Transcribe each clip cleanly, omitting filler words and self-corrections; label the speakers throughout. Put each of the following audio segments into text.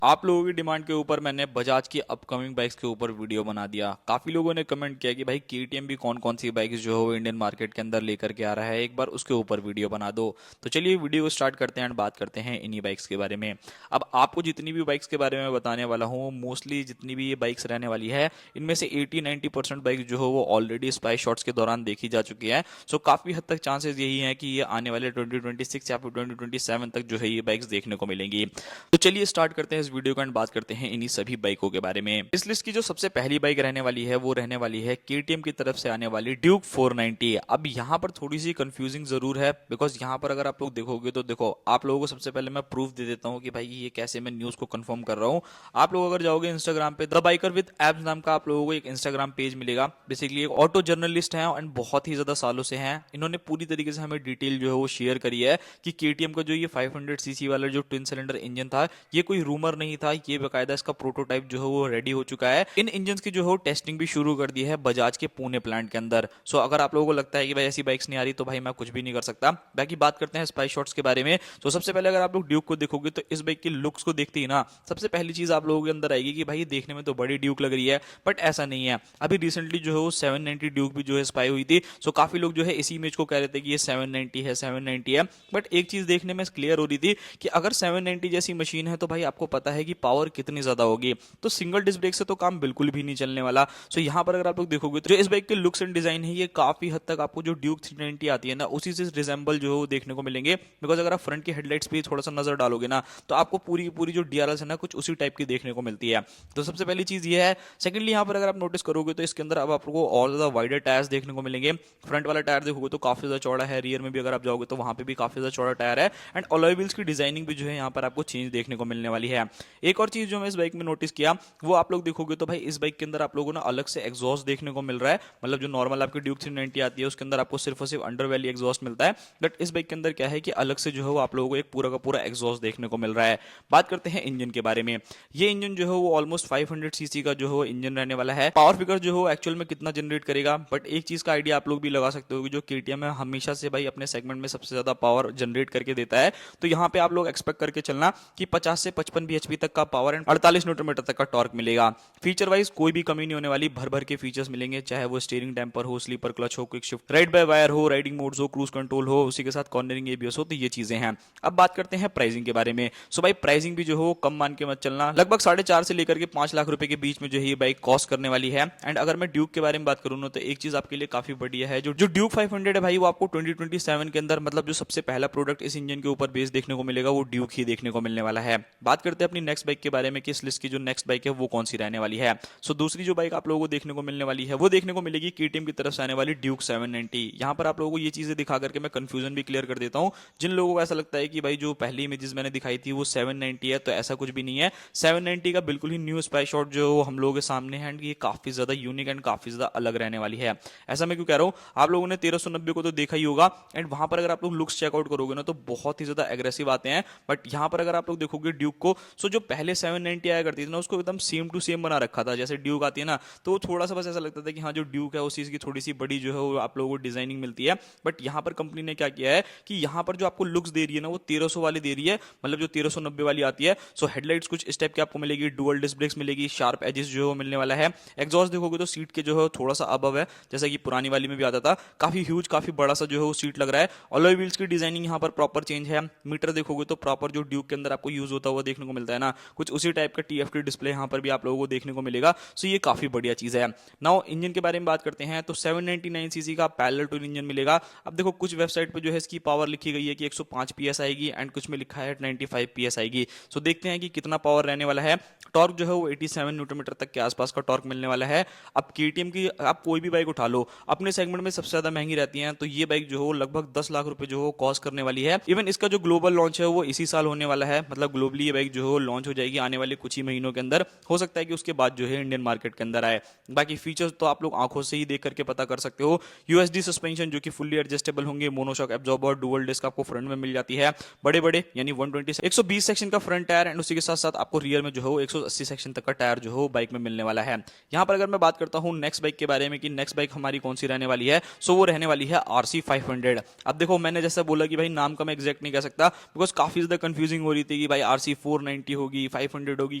Speaker 1: आप लोगों की डिमांड के ऊपर मैंने बजाज की अपकमिंग बाइक्स के ऊपर वीडियो बना दिया। काफी लोगों ने कमेंट किया कि भाई केटीएम भी कौन कौन सी बाइक्स जो है वो इंडियन मार्केट के अंदर लेकर के आ रहा है, एक बार उसके ऊपर वीडियो बना दो। तो चलिए वीडियो को स्टार्ट करते हैं एंड बात करते हैं इन्हीं बाइक्स के बारे में। अब आपको जितनी भी बाइक्स के बारे में बताने वाला हूँ, मोस्टली जितनी भी ये बाइक्स रहने वाली है, इनमें से 80-90% बाइक्स जो है वो ऑलरेडी स्पाई शॉट्स के दौरान देखी जा चुकी है। सो काफी हद तक चांसेस यही है कि ये आने वाले 2026 या फिर 2027 तक जो है ये बाइक्स देखने को मिलेंगी। तो चलिए स्टार्ट करते हैं इस वीडियो का एंड बात करते हैं इन्हीं सभी बाइकों के बारे में। इस लिस्ट की जो सबसे पहली बाइक रहने वाली है वो रहने वाली है केटीएम की तरफ से आने वाली ड्यूक 490। अब यहाँ पर थोड़ी सी कंफ्यूजिंग जरूर है, बिकॉज यहाँ पर अगर आप लोग देखोगे तो देखो, आप लोगों को सबसे पहले मैं प्रूफ दे देता हूँ कि भाई ये कैसे मैं न्यूज को कंफर्म कर रहा हूँ। आप लोग अगर जाओगे इंस्टाग्राम पे, द बाइकर विद एब्स नाम का आप लोगों को एक इंस्टाग्राम पेज मिलेगा। बेसिकली एक ऑटो जर्नलिस्ट है एंड बहुत ही ज्यादा सालों से हैं। इन्होंने पूरी तरीके से हमें डिटेल जो है वो शेयर करी है कि केटीएम का जो ये 500 सीसी वाला जो ट्विन सिलेंडर इंजन था, ये कोई रूमर नहीं था, ये बकायदा इसका प्रोटोटाइप जो है वो रेडी हो चुका है। इन इंजन की जो है टेस्टिंग भी शुरू कर दी है बजाज के पुणे प्लांट के अंदर। सो अगर आप लोगों को लगता है कि भाई ऐसी बाइक्स नहीं आ रही तो भाई मैं कुछ भी नहीं कर सकता। बाकी बात करते हैं स्पाई शॉट्स के बारे में। तो सबसे पहले अगर आप लोग ड्यूक को देखोगे तो इस बाइक की लुक्स को देखते ही ना, सबसे पहली चीज आप लोगों के अंदर आएगी कि भाई देखने में तो बड़ी ड्यूक लग रही है, बट ऐसा नहीं है। अभी रिसेंटली जो है वो 790 ड्यूक भी जो है स्पाई हुई थी। सो काफी लोग जो है इसी इमेज को कह रहे थे कि ये 790 है, 790 है। बट एक चीज देखने में क्लियर हो रही थी कि अगर 790 जैसी मशीन है तो भाई आपको पता है कि पावर कितनी ज्यादा होगी। तो सिंगल डिस्क ब्रेक से तो काम बिल्कुल भी नहीं चलने वाला। सो यहाँ पर अगर आप लोग देखोगे तो जो इस बाइक के लुक्स एंड डिजाइन है, ये काफी हद तक आपको जो ड्यूक 390 आती है ना, उसी से रिजेंबल जो है वो देखने को मिलेंगे। बिकॉज अगर आप फ्रंट की हेडलाइट्स पे थोड़ा सा नजर डालोगे ना, तो आपको पूरी पूरी जो डीआरएल है ना, कुछ उसी टाइप की देखने को मिलती है। तो सबसे पहली चीज ये है। सेकंडली यहाँ पर अगर आप नोटिस करोगे तो इसके अंदर अब आपको और ज्यादा वाइडर टायर्स देखने को मिलेंगे। फ्रंट वाला टायर देखोगे तो काफी ज्यादा चौड़ा है, रियर में भी अगर आप जाओगे तो वहां पे भी काफी ज्यादा चौड़ा टायर है। एंड अलॉय व्हील्स की डिजाइनिंग भी जो है यहाँ पर आपको चेंज देखने को मिलने वाली है। एक और चीज जो मैं इस बाइक में नोटिस किया, वो आप लोग देखोगे तो भाई इस बाइक के अंदर आप लोगों को ना अलग से एग्जॉस्ट देखने को मिल रहा है। मतलब जो नॉर्मल आपकी ड्यूक 390 आती है उसके अंदर आपको सिर्फ और सिर्फ अंडर वैली एग्जॉस्ट मिलता है, बट इस बाइक के अंदर क्या है कि अलग से जो है वो आप लोगों को एक पूरा का पूरा एग्जॉस्ट देखने को मिल रहा है। बात करते हैं इंजन के बारे में। ये इंजन जो है वो ऑलमोस्ट 500 सीसी का जो है वो इंजन रहने वाला है। पावर फिगर जो है एक्चुअल में कितना जनरेट करेगा, बट एक चीज का आइडिया आप लोग भी लगा सकते हो कि जो केटीएम है हमेशा से भाई अपने सेगमेंट में सबसे ज्यादा पावर जनरेट करके देता है। तो यहाँ पे आप लोग एक्सपेक्ट करके चलना कि 50 से 55 bhp तक का पावर एंड 48 न्यूटन मीटर तक का टॉर्क मिलेगा। फीचर वाइज कोई भी कमी नहीं होने वाली, भर भर के फीचर्स मिलेंगे, चाहे वो स्टीयरिंग डैम्पर हो, स्लीपर क्लच हो, quick shift ride by wire हो, राइडिंग मोड्स हो, क्रूज कंट्रोल हो, उसी के साथ कॉर्नरिंग एबीएस हो। तो ये चीजें हैं। अब बात करते हैं प्राइसिंग के बारे में। सो भाई प्राइसिंग भी जो हो कम मान के मत चलना, लगभग 4.5 से लेकर के 5 लाख रुपए के बीच में जो है ये बाइक कॉस्ट करने वाली है। एंड अगर मैं ड्यूक के बारे में बात करूँ ना, तो एक चीज आपके लिए काफी बढ़िया है, जो ड्यूक 500 है भाई, वो आपको 2027 के अंदर, मतलब जो सबसे पहला प्रोडक्ट इस इंजन के ऊपर बेस देखने को मिलेगा वो ड्यूक ही देखने को मिलने वाला है। बात करते हैं अपनी नेक्स्ट बाइक के बारे में कि इस लिस्ट की जो नेक्स्ट बाइक है वो कौन सी रहने वाली है। सो दूसरी जो बाइक आप लोगों को देखने को मिलने वाली है वो देखने को मिलेगी केटीएम की तरफ से आने वाली ड्यूक 790। यहाँ पर आप लोगों को ये चीजें दिखा करके मैं कंफ्यूजन भी क्लियर कर देता हूँ। जिन लोगों को ऐसा लगता है कि भाई जो पहली इमेजेस मैंने दिखाई थी वो 790 है, तो ऐसा कुछ भी नहीं है। 790 का बिल्कुल ही न्यू स्पाई शॉट जो हम लोगों के सामने है, एंड ये काफी ज्यादा यूनिक एंड काफी ज्यादा अलग रहने वाली है। ऐसा मैं क्यों कह रहा हूँ, आप लोगों ने 1390 को तो देखा ही होगा, एंड वहां पर अगर आप लोग लुक्स चेकआउट करोगे ना तो बहुत ही ज्यादा एग्रेसिव आते हैं। बट यहाँ पर अगर आप लोग देखोगे ड्यूक को, सो जो पहले 790 आया करती थी ना, उसको एकदम सेम टू सेम बना रखा था जैसे ड्यूक आती है ना। तो थोड़ा सा बस ऐसा लगता था कि हाँ जो ड्यूक है उस चीज की थोड़ी सी बड़ी जो है वो आप लोगों को डिजाइनिंग मिलती है। बट यहाँ पर कंपनी ने क्या किया है कि यहाँ पर जो आपको लुक्स दे रही है ना वो 1300 वाली दे रही है, मतलब जो 1390 वाली आती है। सो हेडलाइट्स कुछ इस टाइप की आपको मिलेगी, डुअल डिस्क ब्रेक्स मिलेगी, शार्प एजेस जो है वो मिलने वाला है। एग्जॉस्ट देखोगे तो सीट के जो है थोड़ा सा अबव है, जैसा कि पुरानी वाली में भी आता था। काफी ह्यूज, काफी बड़ा सा जो है वो सीट लग रहा है। अलॉय व्हील्स की डिजाइनिंग यहाँ पर प्रॉपर चेंज है। मीटर देखोगे तो प्रॉपर जो ड्यूक के अंदर आपको यूज होता हुआ देखने को मिलता है ना, कुछ उसी टाइप का टीएफटी डिस्प्ले यहाँ पर भी आप लोगों को देखने को मिलेगा। सो ये काफी बढ़िया चीज है। नाउ इंजन के बारे में बात करते हैं तो 799 सीसी का पैरेलल ट्विन इंजन मिलेगा। अब देखो कुछ वेबसाइट पे जो है इसकी पावर लिखी गई है कि 105 पीएस आएगी, एंड कुछ में लिखा है 95 पीएस आएगी। सो देखते हैं कि कितना पावर रहने वाला है। टॉर्क जो है वो 87 न्यूटन मीटर तक के आसपास का टॉर्क मिलने वाला है। अब केटीएम की आप कोई भी बाइक उठा लो, अपने सेगमेंट में सबसे ज्यादा महंगी रहती है, तो ये बाइक जो है लगभग 10 लाख रुपए जो है कॉस्ट करने वाली है। इवन इसका जो ग्लोबल लॉन्च है वो इसी साल होने वाला है, मतलब ग्लोबली ये बाइक जो है लॉन्च हो जाएगी आने वाले कुछ ही महीनों के अंदर। हो सकता है कि उसके बाद जो है इंडियन मार्केट के अंदर आए। बाकी फीचर्स तो आप लोग आंखों से ही देख करके पता कर सकते हो। यूएसडी सस्पेंशन जो कि फुल्ली एडजस्टेबल होंगे, मोनोशॉक एब्जॉर्बर, डुअल डिस्क आपको फ्रंट में मिल जाती है। बड़े बड़े यानी 120 सेक्शन का फ्रंट टायर, एंड उसी के साथ साथ आपको रियर में जो है 180 सेक्शन तक का टायर जो है बाइक में मिलने वाला है। यहाँ पर अगर मैं बात करता हूँ नेक्स्ट बाइक के बारे में कि नेक्स्ट बाइक हमारी कौन सी रहने वाली है, सो वो रहने वाली है आरसी 500। अब देखो मैंने जैसा बोला कि भाई नाम का मैं एग्जैक्ट नहीं कह सकता, बिकॉज काफी ज्यादा कंफ्यूजिंग हो रही थी कि भाई आरसी 490 450 होगी, 500 होगी,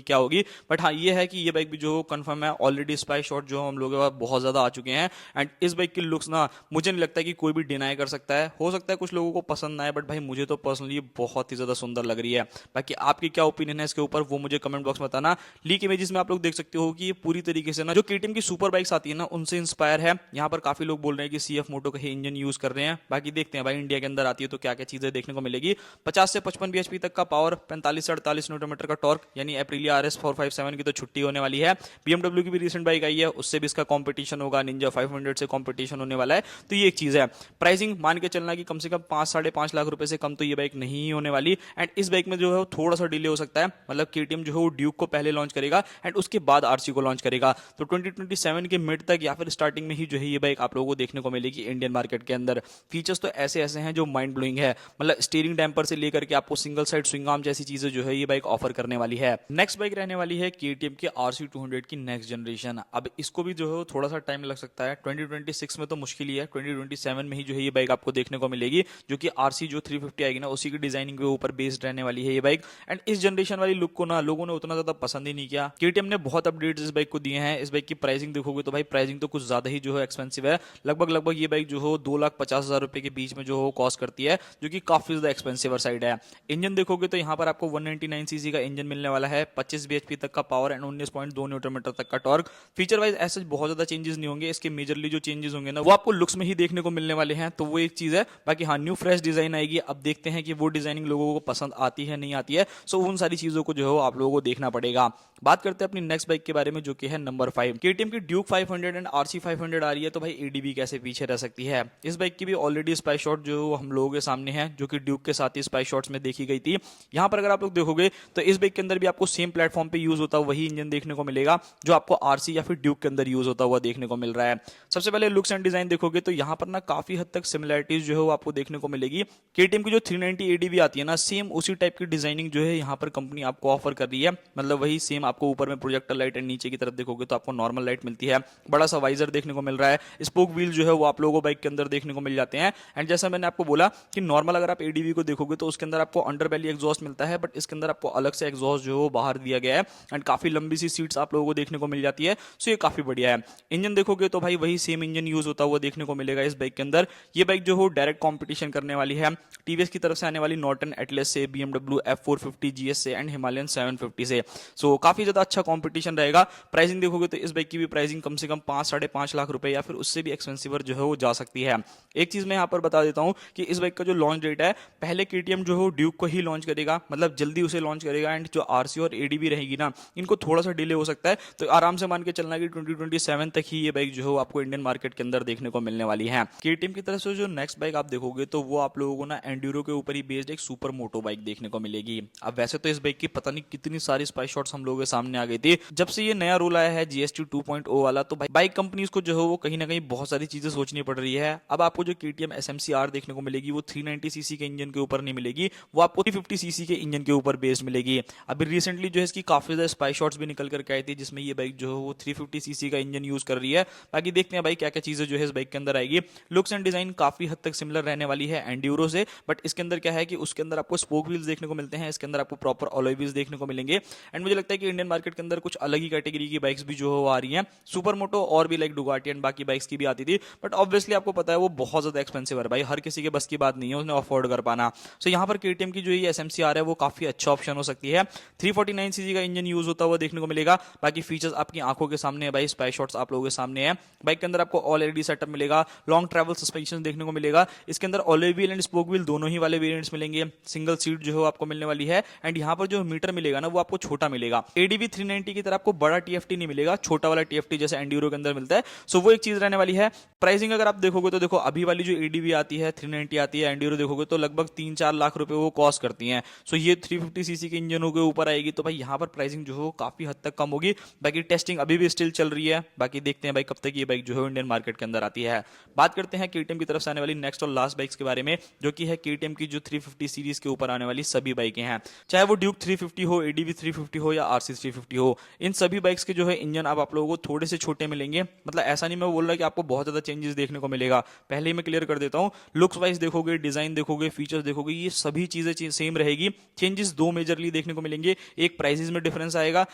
Speaker 1: क्या होगी। बट हाँ ये है कि ये बाइक भी जो कंफर्म है, ऑलरेडी स्पाई शॉट जो हम लोगों के पास बहुत ज्यादा आ चुके हैं। एंड इस बाइक की लुक्स ना मुझे नहीं लगता कि कोई भी डिनाई कर सकता है। हो सकता है कुछ लोगों को पसंद ना आए, बट भाई मुझे तो पर्सनली बहुत ही ज्यादा सुंदर लग रही है। बाकी आपकी क्या ओपिनियन है इसके ऊपर वो मुझे कमेंट बॉक्स में बताना। लीक इमेजेस में आप लोग देख सकते हो कि ये पूरी तरीके से ना जो केटीएम की सुपर बाइक्स आती है ना उनसे इंस्पायर है। यहाँ पर काफी लोग बोल रहे हैं कि सीएफ मोटो का ही इंजन यूज कर रहे हैं। बाकी देखते हैं भाई इंडिया के अंदर आती है तो क्या क्या चीजें देखने को मिलेगी। 50 से 55 bhp तक का पावर, 45 से 48 न्यूटन मीटर का टॉर्क, यानी एप्रिलिया RS 457 की तो छुट्टी होने वाली है। BMW की भी रिसेंट बाइक आई है, उससे भी इसका कंपटीशन होगा, निंजा 500 से कंपटीशन होने वाला है। तो ये एक चीज है। प्राइसिंग मान के चलना कि कम से कम 5-5.5 लाख रुपए से कम तो ये बाइक नहीं ही होने वाली। एंड इस बाइक में जो है थोड़ा सा डिले हो सकता है, मतलब केटीएम जो है वो ड्यूक को पहले लॉन्च करेगा एंड उसके बाद आरसी को लॉन्च करेगा। तो 2027 के मिड तक या फिर स्टार्टिंग में ही जो है ये बाइक आप लोगों को देखने को मिलेगी इंडियन मार्केट के अंदर। फीचर्स तो ऐसे ऐसे हैं जो माइंड ब्लोइंग है, मतलब स्टीयरिंग डैम्पर से लेकर के आपको सिंगल साइड स्विंग आर्म जैसी चीजें जो है ये बाइक ऑफर करने वाली है। नेक्स्ट बाइक रहने वाली है केटीएम के RC200 की नेक्स्ट जनरेशन। अब इसको भी जो है थोड़ा सा टाइम लग सकता है, 2026 में तो मुश्किल ही है, 2027 में ही जो है ये बाइक आपको देखने को मिलेगी, जो कि आरसी जो 350 आएगी ना उसी की डिजाइनिंग के ऊपर बेस्ड रहने वाली है ये बाइक। एंड इस जनरेशन वाली लुक को ना लोगों ने उतना ज्यादा पसंद ही नहीं किया। केटीएम ने बहुत अपडेट्स इस बाइक को दिए हैं। इस बाइक की प्राइसिंग देखोगे तो भाई प्राइसिंग तो कुछ ज्यादा ही जो है एक्सपेंसिव है। लगभग ये बाइक जो हो 2,50,000 रुपए के बीच में जो हो कॉस्ट करती है, जो कि काफी ज्यादा एक्सपेंसिव साइड है। इंजन देखोगे तो यहाँ पर आपको 199 सीसी का इंजन मिलने वाला है, 25 bhp तक का पावर एंड 19.2 न्यूटन मीटर तक का टॉर्क। फीचर वाइज ऐसे बहुत ज्यादा चेंजेस नहीं होंगे। इसके मेजरली जो चेंजेस होंगे ना वो आपको लुक्स में ही देखने को मिलने वाले हैं, तो वो एक चीज है। बाकी हाँ न्यू फ्रेश डिजाइन आएगी, अब देखते हैं कि वो डिजाइनिंग लोगों को पसंद आती है नहीं आती है। सो उन सारी चीजों को जो है आप लोगों को देखना पड़ेगा। बात करते हैं अपनी नेक्स्ट बाइक के बारे में, जो कि है नंबर 5। केटीएम की ड्यूक 500 एंड आरसी 500 आ रही है, तो भाई एडीबी कैसे पीछे रह सकती है। इस बाइक की भी ऑलरेडी स्पाई शॉट जो हम लोगों के सामने है, जो कि ड्यूक के साथ ही स्पाई शॉट्स में देखी गई थी। यहाँ पर अगर आप लोग देखोगे तो इस बाइक के अंदर भी आपको सेम प्लेटफॉर्म पे यूज होता वही इंजन देखने को मिलेगा जो आपको आरसी या फिर ड्यूक के अंदर यूज होता हुआ देखने को मिल रहा है। सबसे पहले लुक्स एंड डिजाइन देखोगे तो यहाँ पर ना काफी हद तक सिमिलरिटीज जो है वो आपको देखने को मिलेगी। केटीएम की जो 390 एडीबी आती है ना, सेम उसी टाइप की डिजाइनिंग जो है यहाँ पर कंपनी आपको ऑफर कर रही है। मतलब वही सेम आपको ऊपर में प्रोजेक्टर लाइट एंड नीचे की तरफ देखोगे तो आपको नॉर्मल लाइट मिलती है। बड़ा सा वाइजर देखने को मिल रहा है। स्पोक व्हील जो है वो आप लोगों को बाइक के अंदर देखने को मिल जाते हैं। एंड जैसा मैंने आपको बोला कि नॉर्मल अगर आप एडीबी को देखोगे तो उसके अंदर आपको अंडर बेली एग्जॉस्ट मिलता है, बट इसके अंदर आपको अलग से एग्जॉस्ट जो है वो बाहर दिया गया है। एंड काफी लंबी सी सीट्स आप लोगों को देखने को मिल जाती है। सो ये काफी बढ़िया है। इंजन देखोगे तो भाई वही सेम इंजन यूज होता हुआ देखने को मिलेगा इस बाइक के अंदर। ये बाइक जो हो डायरेक्ट कंपटीशन करने वाली है टीवीएस की तरफ से आने वाली नॉर्टन एटलस से, BMW F450 GS से एंड हिमालयन 750 से। सो काफी ज्यादा अच्छा कंपटीशन रहेगा। प्राइसिंग देखोगे तो इस बाइक की भी प्राइसिंग कम से कम 5-5.5 लाख रुपए या फिर उससे भी एक्सपेंसिवर जो है वो जा सकती है। एक चीज मैं यहाँ पर बता देता हूँ कि इस बाइक का जो लॉन्च डेट है, पहले केटीएम जो हो ड्यूक को ही लॉन्च करेगा, मतलब जल्दी उसे लॉन्च करेगा। एंड जो आरसी और एडीबी रहेगी ना, इनको थोड़ा सा डिले हो सकता है। तो आराम से मान के चलना कि 2027 तक ही ये बाइक जो है आपको इंडियन मार्केट के अंदर देखने को मिलने वाली है। केटीएम की तरफ से जो नेक्स्ट बाइक आप देखोगे तो वो आप लोगों को ना एंड्यूरो के ऊपर ही बेस्ड एक सुपर मोटो बाइक देखने को मिलेगी। अब वैसे तो इस बाइक की पता नहीं कितनी सारी स्पाई शॉट्स हम लोगों के सामने आ गई थी जब से ये नया रूल आया है जीएसटी 2.0 वाला। तो बाइक कंपनीज को जो है वो कहीं ना कहीं बहुत सारी चीजें सोचनी पड़ रही है। अब आपको जो केटीएम SMC-R देखने को मिलेगी वो 390 सीसी के इंजन के ऊपर नहीं मिलेगी, वो आपको 350 सीसी के इंजन के ऊपर बेस्ड मिलेगी। अभी रिसेंटली जो है इसकी काफी ज्यादा स्पाई शॉट्स भी निकल करके आई थी, जिसमें ये बाइक जो है वो 350 सीसी का इंजन यूज कर रही है। बाकी देखते हैं भाई क्या क्या चीजें जो है इस बाइक के अंदर आएगी। लुक्स एंड डिजाइन काफी हद तक सिमिलर रहने वाली है एंड्यूरो से, बट इसके अंदर क्या है कि उसके अंदर आपको स्पोक व्हील्स देखने को मिलते हैं, इसके अंदर आपको प्रॉपर अलॉय व्हील्स देखने को मिलेंगे। एंड मुझे लगता है कि इंडियन मार्केट के अंदर कुछ अलग ही कैटेगरी की बाइक्स भी जो है वो आ रही हैं। सुपर मोटो और भी लाइक डुगाटी एंड बाकी बाइक्स की भी आती थी, बट ऑब्वियसली आपको पता है वो बहुत ज्यादा एक्सपेंसिव है भाई, हर किसी के बस की बात नहीं है उसने अफोर्ड कर पाना। सो यहाँ पर केटीएम की जो ये SMC-R है वो काफी अच्छा ऑप्शन हो सकती है। 349 सीसी का इंजन यूज होता हुआ देखने को मिलेगा। बाकी फीचर्स आपकी आंखों के सामने है भाई, स्पाई शॉट्स आप लोगों के सामने है। बाइक के अंदर आपको ऑल एलईडी सेटअप मिलेगा, लॉन्ग ट्रैवल सस्पेंशन देखने को मिलेगा। इसके अंदर alloy wheel and spoke wheel दोनों ही वाले वेरिएंट्स मिलेंगे। सिंगल सीट जो है आपको मिलने वाली है। एंड यहाँ पर जो मीटर मिलेगा ना वो आपको छोटा मिलेगा। एडीवी 390 की तरह आपको बड़ा TFT नहीं मिलेगा, छोटा वाला TFT जैसे एंड्यूरो के अंदर मिलता है। सो वो एक चीज रहने वाली है। प्राइसिंग अगर आप देखोगे तो देखो अभी वाली जो एडीवी आती है 390 आती है, एंड्यूरो देखोगे तो लगभग 3-4 लाख रुपए वो कॉस्ट करती हैं। सो ये 350 सीसी के इंजनों के ऊपर आएगी, तो भाई यहाँ पर प्राइसिंग जो है काफी हद तक कम होगी। बाकी टेस्टिंग अभी भी स्टिल चल रही है, बाकी देखते हैं भाई कब तक ये बाइक जो है इंडियन मार्केट के अंदर आती है। बात करते हैं केटीएम की तरफ से आने वाली नेक्स्ट और लास्ट बाइक्स के बारे में, जो कि है केटीएम की जो 350 सीरीज के ऊपर आने वाली सभी बाइकें हैं, चाहे वो ड्यूक 350 हो, एडीवी 350 हो या आरसी 350 हो। इन सभी बाइक्स के जो है इंजन अब आप लोगों को थोड़े से छोटे मिलेंगे। मतलब ऐसा नहीं मैं बोल रहा कि आपको बहुत ज्यादा चेंजेस देखने को मिलेगा, पहले ही मैं क्लियर कर देता हूं। लुक्स वाइज देखोगे, डिजाइन देखोगे, फीचर्स देखोगे, ये सभी चीजें सेम रहेगी। चेंजेस दो मेजरली देखने को मिलेंगे, एक प्राइसेस में डिफरेंस आएगा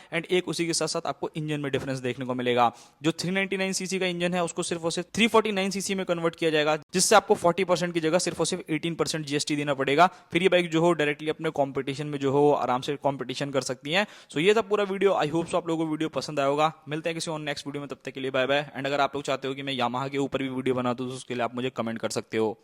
Speaker 1: एंड एक उसी के साथ साथ आपको इंजन में डिफरेंस देखने को मिलेगा। जो 399 सीसी का इंजन है उसको सिर्फ और सिर्फ 349 सीसी में कन्वर्ट किया जाएगा, जिससे आपको 40% की जगह सिर्फ और सिर्फ 18% जीएसटी देना पड़ेगा। फिर ये बाइक जो हो डायरेक्टली अपने कंपटीशन में जो हो आराम से कंपटीशन कर सकती है। सो ये था पूरा वीडियो। आई होप सो आप लोगों को वीडियो पसंद आया होगा। मिलते हैं किसी और नेक्स्ट वीडियो में, तब तक के लिए बाय बाय। एंड अगर आप लोग चाहते हो कि मैं यामाहा के ऊपर भी वीडियो बना दूं तो उसके लिए आप मुझे कमेंट कर सकते हो।